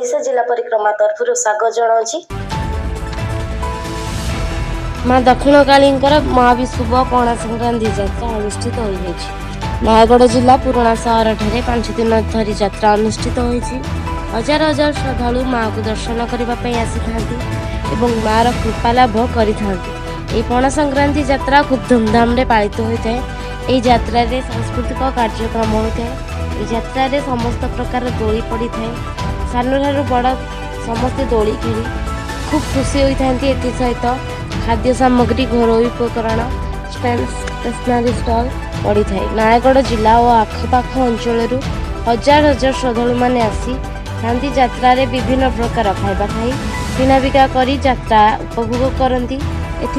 ओडिशा जिला परिक्रमा तरफ स्वागत जनाऊँगी। माँ दक्षिणकाली महाविशुभ पणा संक्रांति यात्रा अनुष्ठित हो नयगढ़ जिला पुराणा सहर ठारे 5 दिन धरी यात्रा अनुष्ठित होती। हजार हजार श्रद्धालु माँ को दर्शन करने आसी माँ कृपा लाभ करें। पणा संक्रांति यात्रा खूब धूमधाम रे पालित होता है। यात्रा रे सांस्कृतिक कार्यक्रम होता है। यात्रा रे समस्त प्रकार दोली पड़ी था। सानू बड़ समस्ते दोली किणी खूब खुशी होता। सहित खाद्य सामग्री घर उपकरण स्टेशनरी स्टॉल पड़ी था। नयगढ़ जिला और आखपाख अंचल हजार हजार श्रद्धालु मैंने आसी यात्रा रे विभिन्न प्रकार खाଇବା खाई किना बिका करी यात्रा उपभोग करती।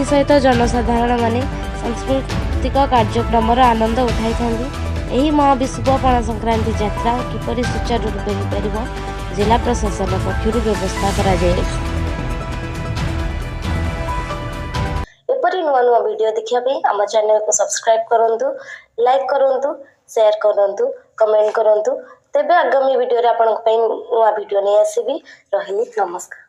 सहित जनसाधारण माने सांस्कृतिक कार्यक्रम आनंद उठाई था। महाविशुभ पणा संक्रांति यात्रा किपरि सुचारू रूपे हो पार जिला प्रशासन पक्षर व्यवस्था करा जाए। नुआ नुआ वीडियो देखिए आम चैनल को सब्सक्राइब करूँ, लाइक करूँ, शेयर करूँ, कमेंट करूँ। तेबे आगामी वीडियो रे आपन नुआ वीडियो नहीं आसीबी। रही नमस्कार।